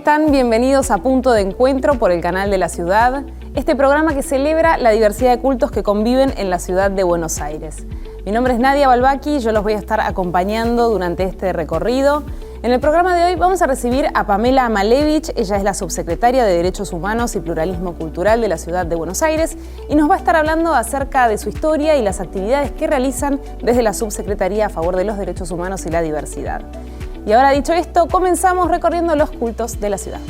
están? Bienvenidos a Punto de Encuentro por el canal de la ciudad, este programa que celebra la diversidad de cultos que conviven en la ciudad de Buenos Aires. Mi nombre es Nadia Balbaki y yo los voy a estar acompañando durante este recorrido. En el programa de hoy vamos a recibir a Pamela Malevich. Ella es la subsecretaria de Derechos Humanos y Pluralismo Cultural de la ciudad de Buenos Aires y nos va a estar hablando acerca de su historia y las actividades que realizan desde la subsecretaría a favor de los derechos humanos y la diversidad. Y ahora, dicho esto, comenzamos recorriendo los cultos de la ciudad.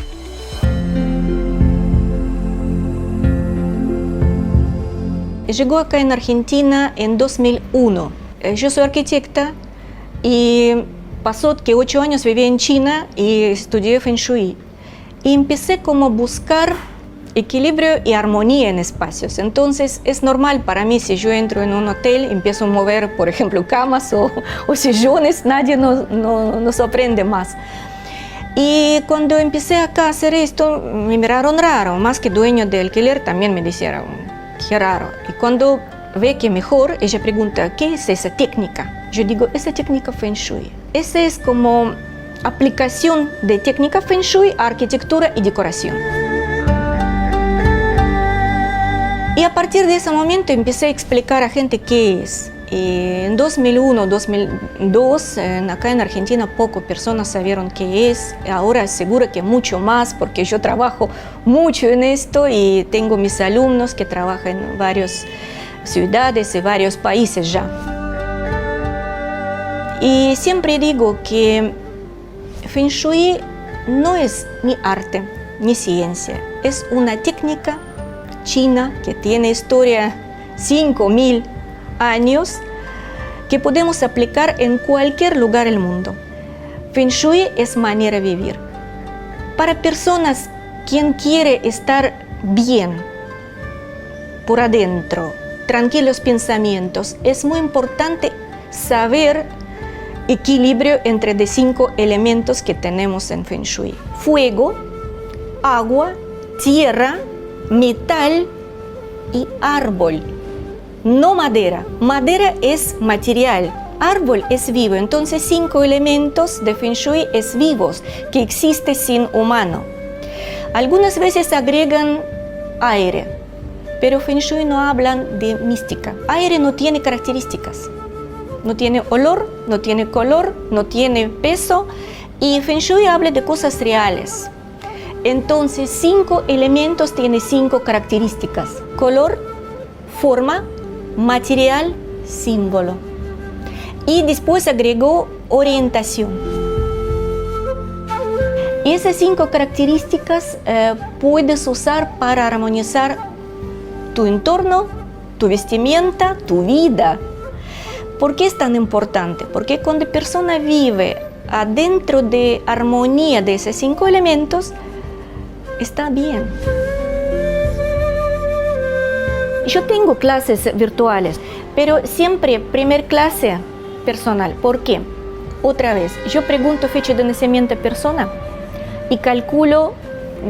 Llegó acá en Argentina en 2001. Yo soy arquitecta y pasó que 8 años viví en China y estudié Feng Shui. Y empecé como a buscar equilibrio y armonía en espacios. Entonces es normal para mí, si yo entro en un hotel, empiezo a mover, por ejemplo, camas o sillones, nadie nos sorprende más. Y cuando empecé acá a hacer esto, me miraron raro, más que dueño de alquiler también me dijeron, qué raro. Y cuando ve que mejor, ella pregunta, ¿qué es esa técnica? Yo digo, esa técnica Feng Shui. Esa es como aplicación de técnica Feng Shui a arquitectura y decoración. Y a partir de ese momento empecé a explicar a gente qué es. Y en 2001, 2002, acá en Argentina pocas personas sabieron qué es. Ahora seguro que mucho más, porque yo trabajo mucho en esto y tengo mis alumnos que trabajan en varias ciudades y varios países ya. Y siempre digo que Feng Shui no es ni arte ni ciencia, es una técnica china que tiene historia 5.000 años que podemos aplicar en cualquier lugar del mundo. Feng Shui es manera de vivir. Para personas quien quiere estar bien por adentro, tranquilos pensamientos, es muy importante saber equilibrio entre los 5 elementos que tenemos en Feng Shui: fuego, agua, tierra, metal y árbol. No madera. Madera es material, árbol es vivo. Entonces 5 elementos de Feng Shui es vivos, que existe sin humano. Algunas veces agregan aire, pero Feng Shui no hablan de mística. Aire no tiene características, no tiene olor, no tiene color, no tiene peso, y Feng Shui habla de cosas reales. Entonces 5 elementos tienen 5 características: color, forma, material, símbolo. Y después agregó orientación. Y esas 5 características puedes usar para armonizar tu entorno, tu vestimenta, tu vida. ¿Por qué es tan importante? Porque cuando la persona vive adentro de armonía de esos 5 elementos, está bien. Yo tengo clases virtuales, pero siempre primer clase personal. ¿Por qué? Otra vez, yo pregunto fecha de nacimiento de persona y calculo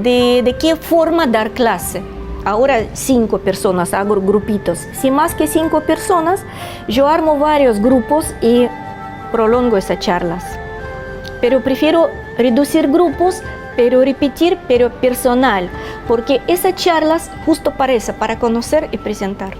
de qué forma dar clase. Ahora 5 personas, hago grupitos. Si más que 5 personas, yo armo varios grupos y prolongo esas charlas. Pero prefiero reducir grupos, pero repetir, pero personal, porque esas charlas justo para eso, para conocer y presentar.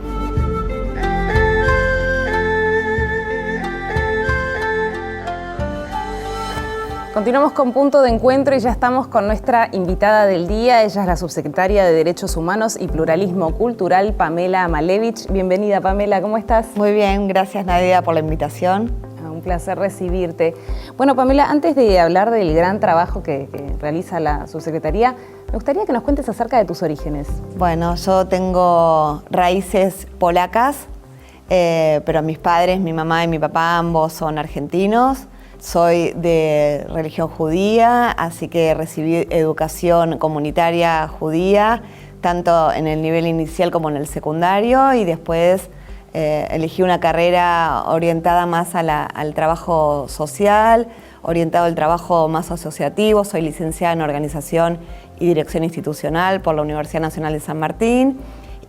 Continuamos con Punto de Encuentro y ya estamos con nuestra invitada del día. Ella es la subsecretaria de Derechos Humanos y Pluralismo Cultural, Pamela Malevich. Bienvenida, Pamela, ¿cómo estás? Muy bien, gracias Nadia por la invitación. Un placer recibirte. Bueno, Pamela, antes de hablar del gran trabajo que realiza la subsecretaría, me gustaría que nos cuentes acerca de tus orígenes. Bueno, yo tengo raíces polacas, pero mis padres, mi mamá y mi papá, ambos son argentinos. Soy de religión judía, así que recibí educación comunitaria judía, tanto en el nivel inicial como en el secundario, y después elegí una carrera orientada más al trabajo social, orientado al trabajo más asociativo. Soy licenciada en Organización y Dirección Institucional por la Universidad Nacional de San Martín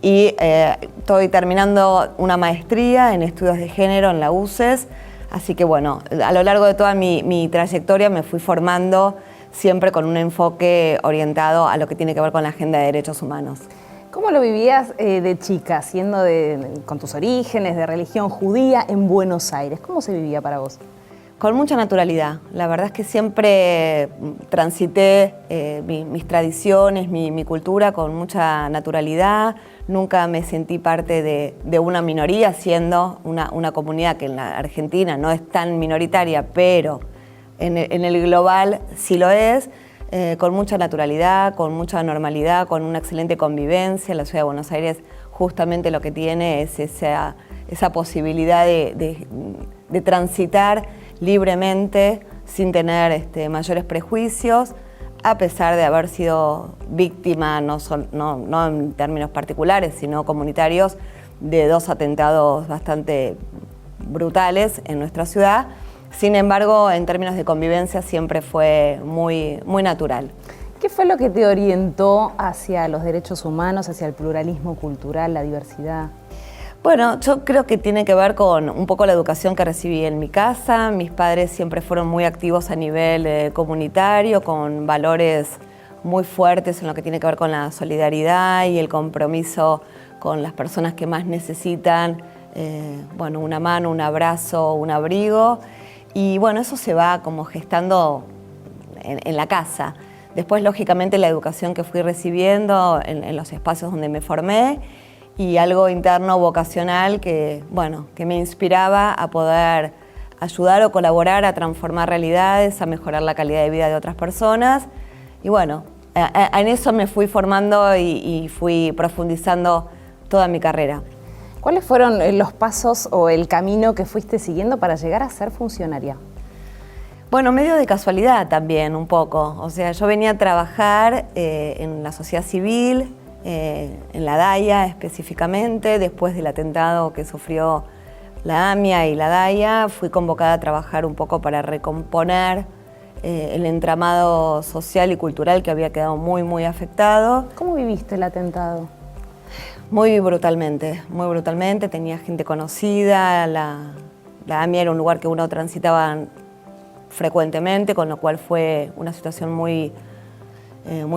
y estoy terminando una maestría en Estudios de Género en la UCES. Así que bueno, a lo largo de toda mi trayectoria me fui formando siempre con un enfoque orientado a lo que tiene que ver con la agenda de derechos humanos. ¿Cómo lo vivías de chica, siendo con tus orígenes, de religión judía, en Buenos Aires? ¿Cómo se vivía para vos? Con mucha naturalidad. La verdad es que siempre transité mis tradiciones, mi cultura con mucha naturalidad. Nunca me sentí parte de una minoría, siendo una comunidad que en la Argentina no es tan minoritaria, pero en el global sí lo es. Con mucha naturalidad, con mucha normalidad, con una excelente convivencia. La ciudad de Buenos Aires justamente lo que tiene es esa posibilidad de transitar libremente, sin tener mayores prejuicios, a pesar de haber sido víctima, no en términos particulares, sino comunitarios, de 2 atentados bastante brutales en nuestra ciudad. Sin embargo, en términos de convivencia siempre fue muy, muy natural. ¿Qué fue lo que te orientó hacia los derechos humanos, hacia el pluralismo cultural, la diversidad? Bueno, yo creo que tiene que ver con un poco la educación que recibí en mi casa. Mis padres siempre fueron muy activos a nivel comunitario, con valores muy fuertes en lo que tiene que ver con la solidaridad y el compromiso con las personas que más necesitan, bueno, una mano, un abrazo, un abrigo. Y bueno, eso se va como gestando en la casa. Después, lógicamente, la educación que fui recibiendo en los espacios donde me formé, y algo interno vocacional que me inspiraba a poder ayudar o colaborar a transformar realidades, a mejorar la calidad de vida de otras personas. Y bueno, en eso me fui formando y fui profundizando toda mi carrera. ¿Cuáles fueron los pasos o el camino que fuiste siguiendo para llegar a ser funcionaria? Bueno, medio de casualidad también, un poco. O sea, yo venía a trabajar en la sociedad civil, en la DAIA específicamente. Después del atentado que sufrió la AMIA y la DAIA, fui convocada a trabajar un poco para recomponer el entramado social y cultural que había quedado muy, muy afectado. ¿Cómo viviste el atentado? Muy brutalmente, muy brutalmente. Tenía gente conocida, la AMIA era un lugar que uno transitaba frecuentemente, con lo cual fue una situación muy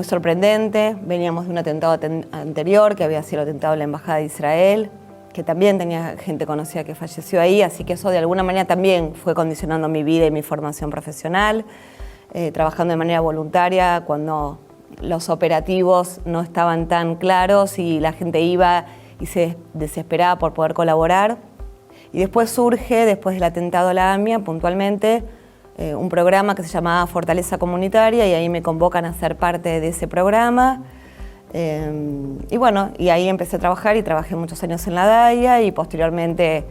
sorprendente. Veníamos de un atentado anterior, que había sido el atentado de la Embajada de Israel, que también tenía gente conocida que falleció ahí, así que eso de alguna manera también fue condicionando mi vida y mi formación profesional, trabajando de manera voluntaria cuando los operativos no estaban tan claros y la gente iba y se desesperaba por poder colaborar. Y después surge, después del atentado a la AMIA, puntualmente, un programa que se llamaba Fortaleza Comunitaria, y ahí me convocan a ser parte de ese programa. Y bueno, y ahí empecé a trabajar y trabajé muchos años en la DAIA, y posteriormente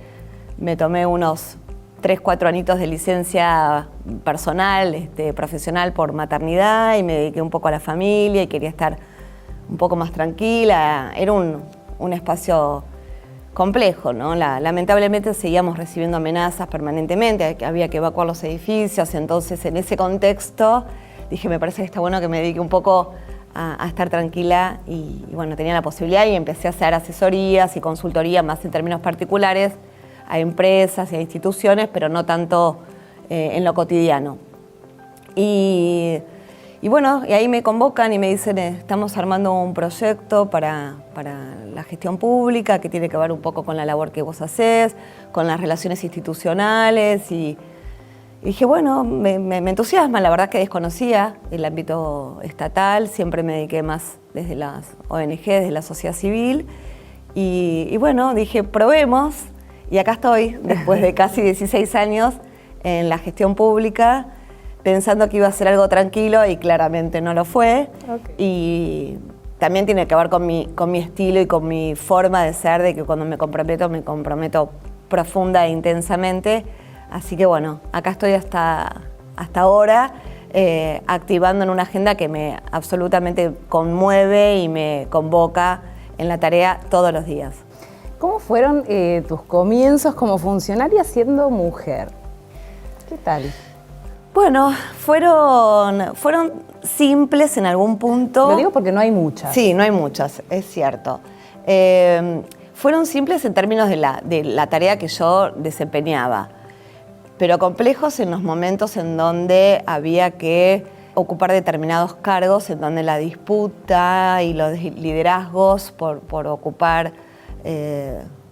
me tomé unos 3-4 añitos de licencia personal, profesional por maternidad, y me dediqué un poco a la familia y quería estar un poco más tranquila. Era un espacio complejo, ¿no? Lamentablemente seguíamos recibiendo amenazas permanentemente, había que evacuar los edificios. Entonces, en ese contexto dije, me parece que está bueno que me dedique un poco a estar tranquila, y bueno, tenía la posibilidad y empecé a hacer asesorías y consultoría más en términos particulares a empresas y a instituciones, pero no tanto en lo cotidiano. Y bueno, y ahí me convocan y me dicen, estamos armando un proyecto para la gestión pública que tiene que ver un poco con la labor que vos hacés, con las relaciones institucionales, y dije, bueno, me entusiasma. La verdad que desconocía el ámbito estatal, siempre me dediqué más desde las ONG, desde la sociedad civil, y bueno, dije, probemos, y acá estoy, después de casi 16 años en la gestión pública, pensando que iba a ser algo tranquilo, y claramente no lo fue. Okay. Y también tiene que ver con mi estilo y con mi forma de ser, de que cuando me comprometo profunda e intensamente. Así que bueno, acá estoy hasta ahora, activando en una agenda que me absolutamente conmueve y me convoca en la tarea todos los días. ¿Cómo fueron tus comienzos como funcionaria siendo mujer? ¿Qué tal? Bueno, fueron simples en algún punto. Lo digo porque no hay muchas. Sí, no hay muchas, es cierto. Fueron simples en términos de la tarea que yo desempeñaba, pero complejos en los momentos en donde había que ocupar determinados cargos en donde la disputa y los liderazgos por ocupar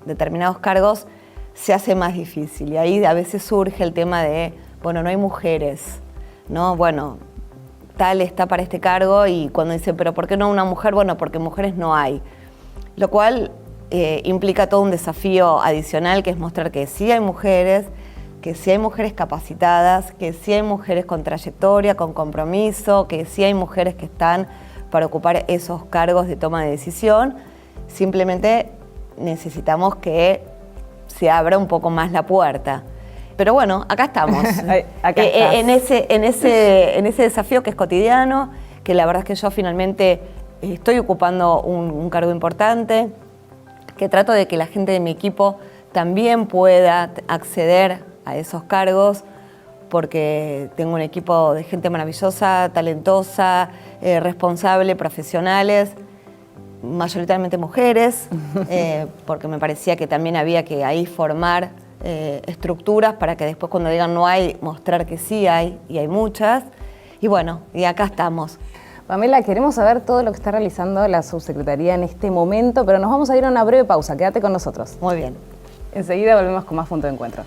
determinados cargos se hace más difícil. Y ahí a veces surge el tema de, bueno, no hay mujeres, ¿no? Bueno, tal está para este cargo, y cuando dicen, pero ¿por qué no una mujer? Bueno, porque mujeres no hay. Lo cual implica todo un desafío adicional, que es mostrar que sí hay mujeres, que sí hay mujeres capacitadas, que sí hay mujeres con trayectoria, con compromiso, que sí hay mujeres que están para ocupar esos cargos de toma de decisión. Simplemente necesitamos que se abra un poco más la puerta. Pero bueno, acá estamos. Acá en ese desafío que es cotidiano, que la verdad es que yo finalmente estoy ocupando un cargo importante, que trato de que la gente de mi equipo también pueda acceder a esos cargos, porque tengo un equipo de gente maravillosa, talentosa, responsable, profesionales, mayoritariamente mujeres, porque me parecía que también había que ahí formar estructuras para que después, cuando digan no hay, mostrar que sí hay, y hay muchas. Y bueno, y acá estamos. Pamela, queremos saber todo lo que está realizando la subsecretaría en este momento, pero nos vamos a ir a una breve pausa. Quédate con nosotros. Muy bien. Enseguida volvemos con más Punto de Encuentro.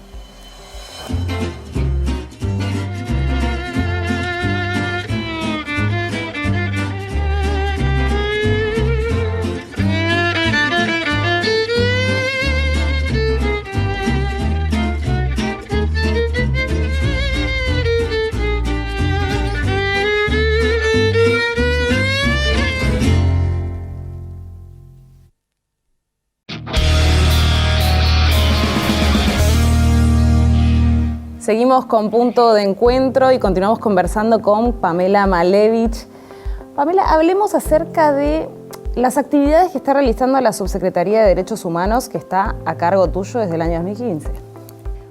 Seguimos con Punto de Encuentro y continuamos conversando con Pamela Malevich. Pamela, hablemos acerca de las actividades que está realizando la Subsecretaría de Derechos Humanos, que está a cargo tuyo desde el año 2015.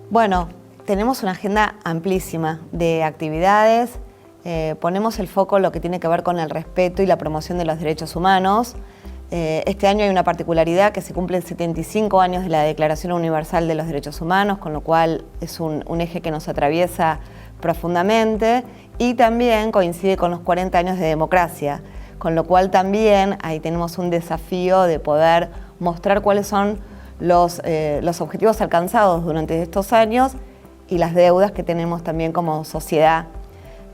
Bueno, tenemos una agenda amplísima de actividades. Ponemos el foco en lo que tiene que ver con el respeto y la promoción de los derechos humanos. Este año hay una particularidad, que se cumplen 75 años de la Declaración Universal de los Derechos Humanos, con lo cual es un eje que nos atraviesa profundamente, y también coincide con los 40 años de democracia, con lo cual también ahí tenemos un desafío de poder mostrar cuáles son los objetivos alcanzados durante estos años y las deudas que tenemos también como sociedad.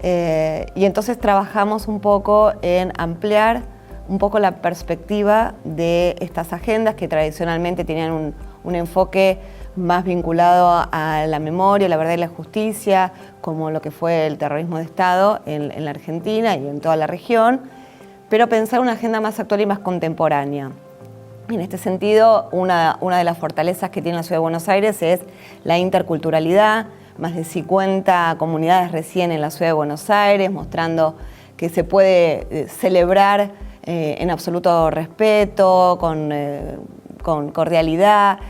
Y entonces trabajamos un poco en ampliar un poco la perspectiva de estas agendas, que tradicionalmente tenían un enfoque más vinculado a la memoria, la verdad y la justicia, como lo que fue el terrorismo de Estado en la Argentina y en toda la región, pero pensar una agenda más actual y más contemporánea. En este sentido, una de las fortalezas que tiene la Ciudad de Buenos Aires es la interculturalidad, más de 50 comunidades recién en la Ciudad de Buenos Aires, mostrando que se puede celebrar en absoluto respeto, con cordialidad,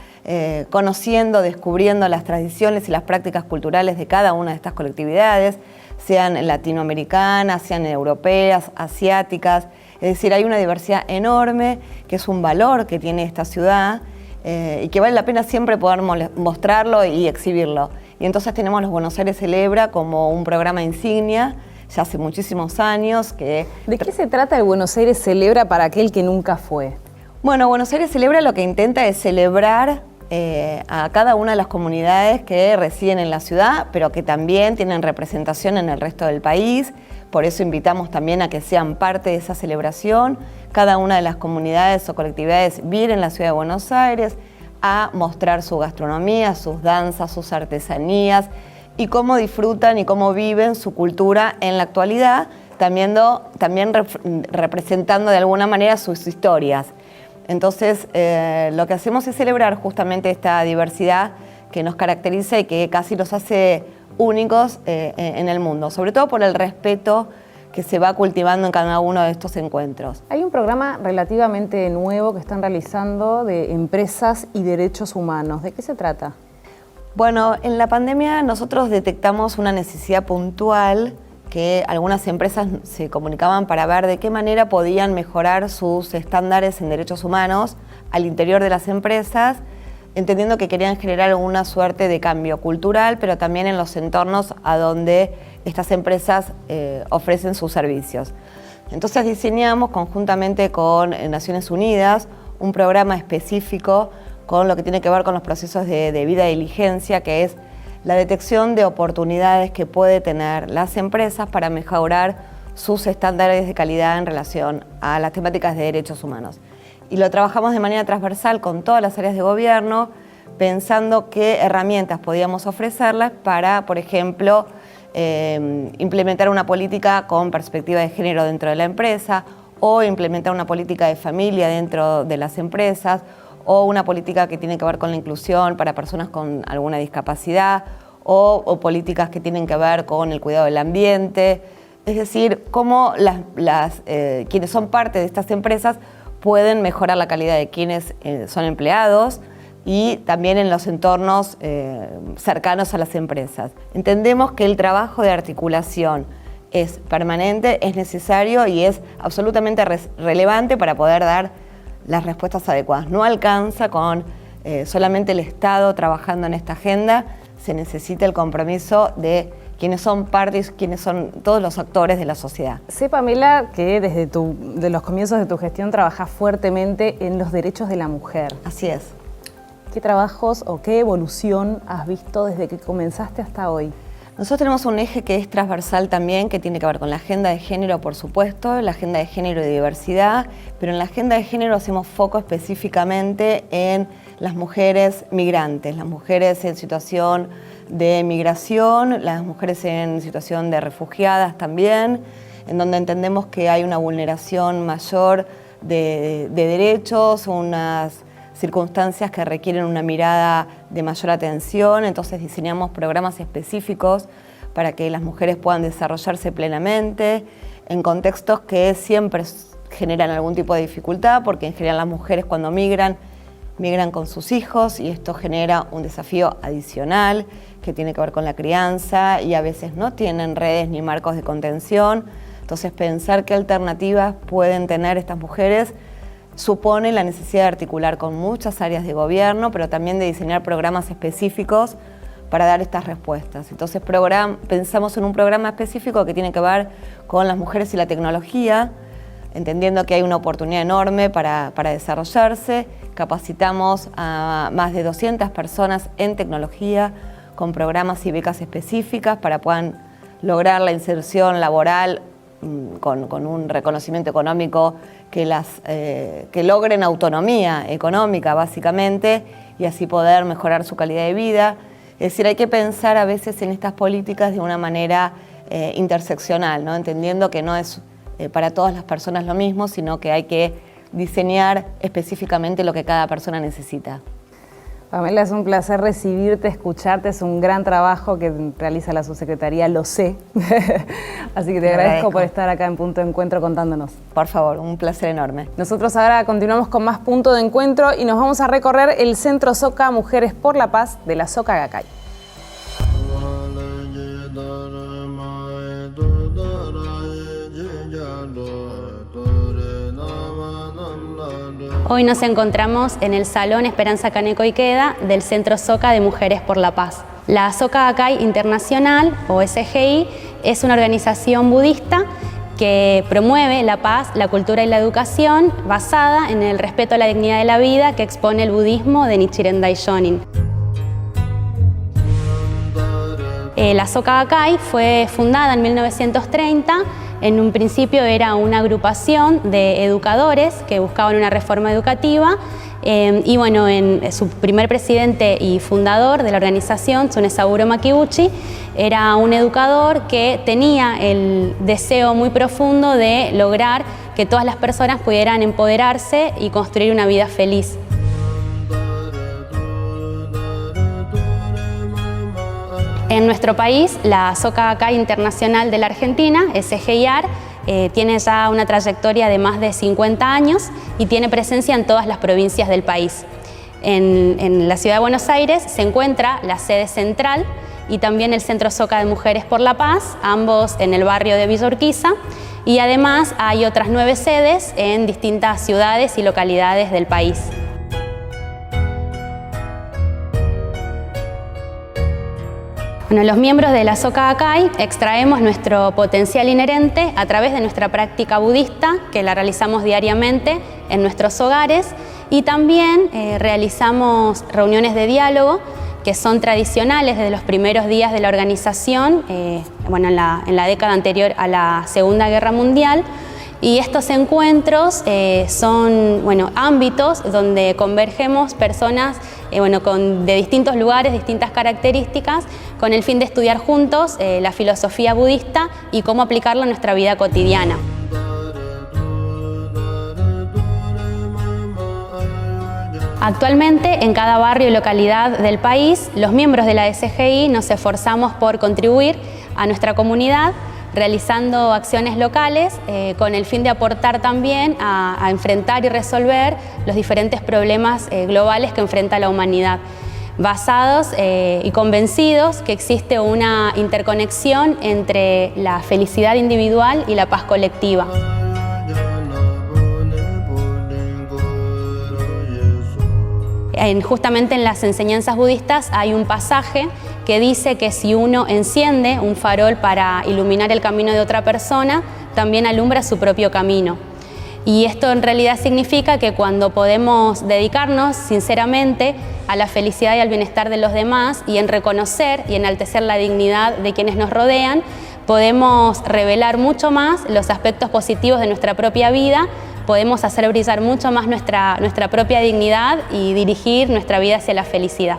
conociendo, descubriendo las tradiciones y las prácticas culturales de cada una de estas colectividades, sean latinoamericanas, sean europeas, asiáticas. Es decir, hay una diversidad enorme, que es un valor que tiene esta ciudad y que vale la pena siempre poder mostrarlo y exhibirlo. Y entonces tenemos los Buenos Aires Celebra como un programa insignia, ya hace muchísimos años. ¿De qué se trata el Buenos Aires Celebra para aquel que nunca fue? Bueno, Buenos Aires Celebra lo que intenta es celebrar a cada una de las comunidades que residen en la ciudad, pero que también tienen representación en el resto del país. Por eso invitamos también a que sean parte de esa celebración. Cada una de las comunidades o colectividades viene en la Ciudad de Buenos Aires a mostrar su gastronomía, sus danzas, sus artesanías, y cómo disfrutan y cómo viven su cultura en la actualidad, también representando de alguna manera sus historias. Entonces, lo que hacemos es celebrar justamente esta diversidad que nos caracteriza y que casi los hace únicos en el mundo, sobre todo por el respeto que se va cultivando en cada uno de estos encuentros. Hay un programa relativamente nuevo que están realizando de empresas y derechos humanos. ¿De qué se trata? Bueno, en la pandemia nosotros detectamos una necesidad puntual, que algunas empresas se comunicaban para ver de qué manera podían mejorar sus estándares en derechos humanos al interior de las empresas, entendiendo que querían generar una suerte de cambio cultural, pero también en los entornos a donde estas empresas ofrecen sus servicios. Entonces diseñamos conjuntamente con Naciones Unidas un programa específico con lo que tiene que ver con los procesos de debida diligencia, que es la detección de oportunidades que pueden tener las empresas para mejorar sus estándares de calidad en relación a las temáticas de derechos humanos. Y lo trabajamos de manera transversal con todas las áreas de gobierno, pensando qué herramientas podíamos ofrecerles para, por ejemplo, implementar una política con perspectiva de género dentro de la empresa, o implementar una política de familia dentro de las empresas, o una política que tiene que ver con la inclusión para personas con alguna discapacidad, o políticas que tienen que ver con el cuidado del ambiente. Es decir, cómo quienes son parte de estas empresas pueden mejorar la calidad de quienes son empleados y también en los entornos cercanos a las empresas. Entendemos que el trabajo de articulación es permanente, es necesario y es absolutamente relevante para poder dar las respuestas adecuadas. No alcanza con solamente el Estado trabajando en esta agenda, se necesita el compromiso de quienes son partes, quienes son todos los actores de la sociedad. Sé, Pamela, que desde de los comienzos de tu gestión trabajás fuertemente en los derechos de la mujer. Así es. ¿Qué trabajos o qué evolución has visto desde que comenzaste hasta hoy? Nosotros tenemos un eje que es transversal también, que tiene que ver con la agenda de género, por supuesto, la agenda de género y diversidad, pero en la agenda de género hacemos foco específicamente en las mujeres migrantes, las mujeres en situación de migración, las mujeres en situación de refugiadas también, en donde entendemos que hay una vulneración mayor de derechos, unas circunstancias que requieren una mirada de mayor atención, entonces diseñamos programas específicos para que las mujeres puedan desarrollarse plenamente en contextos que siempre generan algún tipo de dificultad, porque en general las mujeres cuando migran con sus hijos y esto genera un desafío adicional que tiene que ver con la crianza y a veces no tienen redes ni marcos de contención. Entonces pensar qué alternativas pueden tener estas mujeres supone la necesidad de articular con muchas áreas de gobierno, pero también de diseñar programas específicos para dar estas respuestas. Entonces pensamos en un programa específico que tiene que ver con las mujeres y la tecnología, entendiendo que hay una oportunidad enorme para desarrollarse. Capacitamos a más de 200 personas en tecnología con programas y becas específicas para puedan lograr la inserción laboral con un reconocimiento económico que logren autonomía económica básicamente y así poder mejorar su calidad de vida. Es decir, hay que pensar a veces en estas políticas de una manera interseccional, ¿no? Entendiendo que no es para todas las personas lo mismo, sino que hay que diseñar específicamente lo que cada persona necesita. Pamela, es un placer recibirte, escucharte, es un gran trabajo que realiza la subsecretaría, lo sé. Así que te agradezco por estar acá en Punto de Encuentro contándonos. Por favor, un placer enorme. Nosotros ahora continuamos con más Punto de Encuentro y nos vamos a recorrer el Centro Soca Mujeres por la Paz de la Soca Gacay. Hoy nos encontramos en el Salón Esperanza Caneco y Queda del Centro Soca de Mujeres por la Paz. La Soca Gacay Internacional, o SGI, es una organización budista que promueve la paz, la cultura y la educación basada en el respeto a la dignidad de la vida que expone el budismo de Nichiren Daishonin. La Soca Gacay fue fundada en 1930. En un principio era una agrupación de educadores que buscaban una reforma educativa y bueno, su primer presidente y fundador de la organización, Tsunesaburo Makiuchi, era un educador que tenía el deseo muy profundo de lograr que todas las personas pudieran empoderarse y construir una vida feliz. En nuestro país, la Soca Gacay Internacional de la Argentina, SGIAR, tiene ya una trayectoria de más de 50 años y tiene presencia en todas las provincias del país. En la ciudad de Buenos Aires se encuentra la sede central y también el Centro Soca de Mujeres por la Paz, ambos en el barrio de Villa Urquiza, y además hay otras 9 sedes en distintas ciudades y localidades del país. Bueno, los miembros de la Soka Gakkai extraemos nuestro potencial inherente a través de nuestra práctica budista, que la realizamos diariamente en nuestros hogares, y también realizamos reuniones de diálogo que son tradicionales desde los primeros días de la organización, bueno, en la década anterior a la Segunda Guerra Mundial. Y estos encuentros son, bueno, ámbitos donde convergemos personas de distintos lugares, distintas características, con el fin de estudiar juntos la filosofía budista y cómo aplicarla a nuestra vida cotidiana. Actualmente, en cada barrio y localidad del país, los miembros de la SGI nos esforzamos por contribuir a nuestra comunidad, realizando acciones locales con el fin de aportar también a enfrentar y resolver los diferentes problemas globales que enfrenta la humanidad, basados y convencidos que existe una interconexión entre la felicidad individual y la paz colectiva. Justamente en las enseñanzas budistas hay un pasaje que dice que si uno enciende un farol para iluminar el camino de otra persona, también alumbra su propio camino. Y esto en realidad significa que cuando podemos dedicarnos sinceramente a la felicidad y al bienestar de los demás y en reconocer y enaltecer la dignidad de quienes nos rodean, podemos revelar mucho más los aspectos positivos de nuestra propia vida, podemos hacer brillar mucho más nuestra propia dignidad y dirigir nuestra vida hacia la felicidad.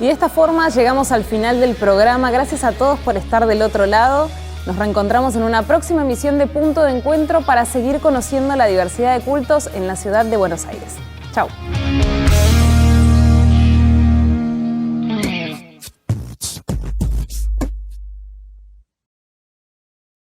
Y de esta forma llegamos al final del programa. Gracias a todos por estar del otro lado. Nos reencontramos en una próxima emisión de Punto de Encuentro para seguir conociendo la diversidad de cultos en la ciudad de Buenos Aires. Chau.